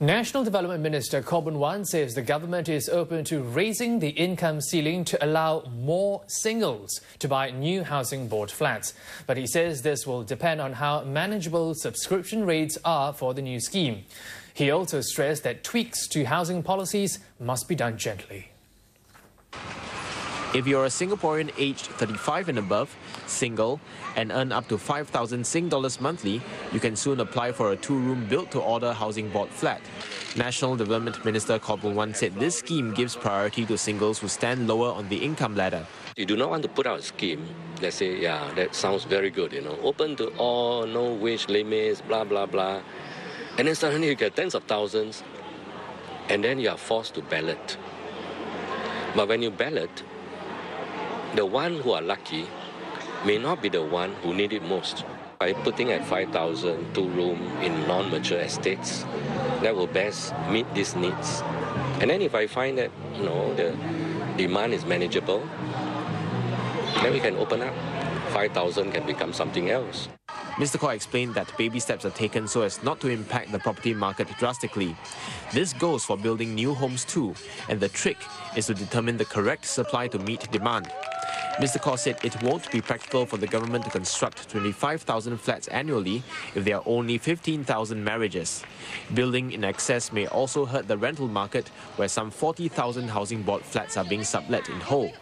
National Development Minister Khaw Boon Wan says the government is open to raising the income ceiling to allow more singles to buy new housing board flats. But he says this will depend on how manageable subscription rates are for the new scheme. He also stressed that tweaks to housing policies must be done gently. If you're a Singaporean aged 35 and above, single, and earn up to 5,000 Sing dollars monthly, you can soon apply for a two-room built-to-order housing board flat. National Development Minister Khaw Boon Wan said this scheme gives priority to singles who stand lower on the income ladder. You do not want to put out a scheme, let's say, yeah, that sounds very good, open to all, no wage limits, blah, blah, blah. And then suddenly you get tens of thousands, and then you are forced to ballot. But when you ballot, the one who are lucky may not be the one who need it most. By putting at 5,000 two-room in non-mature estates, that will best meet these needs. And then if I find that the demand is manageable, then we can open up. 5,000 can become something else. Mr. Khaw explained that baby steps are taken so as not to impact the property market drastically. This goes for building new homes too, and the trick is to determine the correct supply to meet demand. Mr. Khaw said it won't be practical for the government to construct 25,000 flats annually if there are only 15,000 marriages. Building in excess may also hurt the rental market, where some 40,000 housing board flats are being sublet in whole.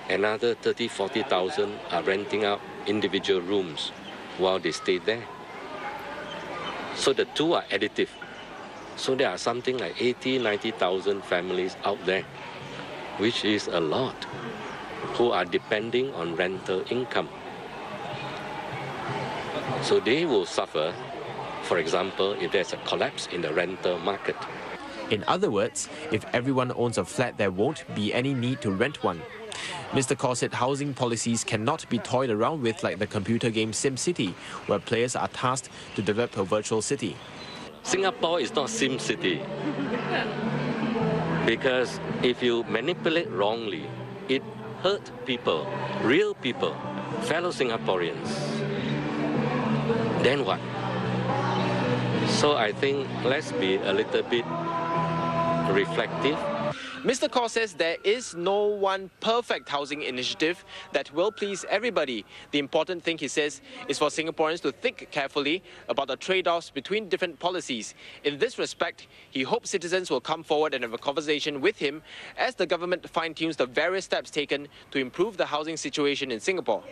Another 40,000 are renting out individual rooms while they stay there. So the two are additive. So there are something like 90,000 families out there, which is a lot, who are depending on rental income. So they will suffer, for example, if there's a collapse in the rental market. In other words, if everyone owns a flat, there won't be any need to rent one. Mr. Khaw said housing policies cannot be toyed around with like the computer game SimCity, where players are tasked to develop a virtual city. Singapore is not SimCity. Because if you manipulate wrongly, it hurt people, real people, fellow Singaporeans. Then what? So I think let's be a little bit reflective. Mr. Khaw says there is no one perfect housing initiative that will please everybody. The important thing, he says, is for Singaporeans to think carefully about the trade-offs between different policies. In this respect, he hopes citizens will come forward and have a conversation with him as the government fine-tunes the various steps taken to improve the housing situation in Singapore.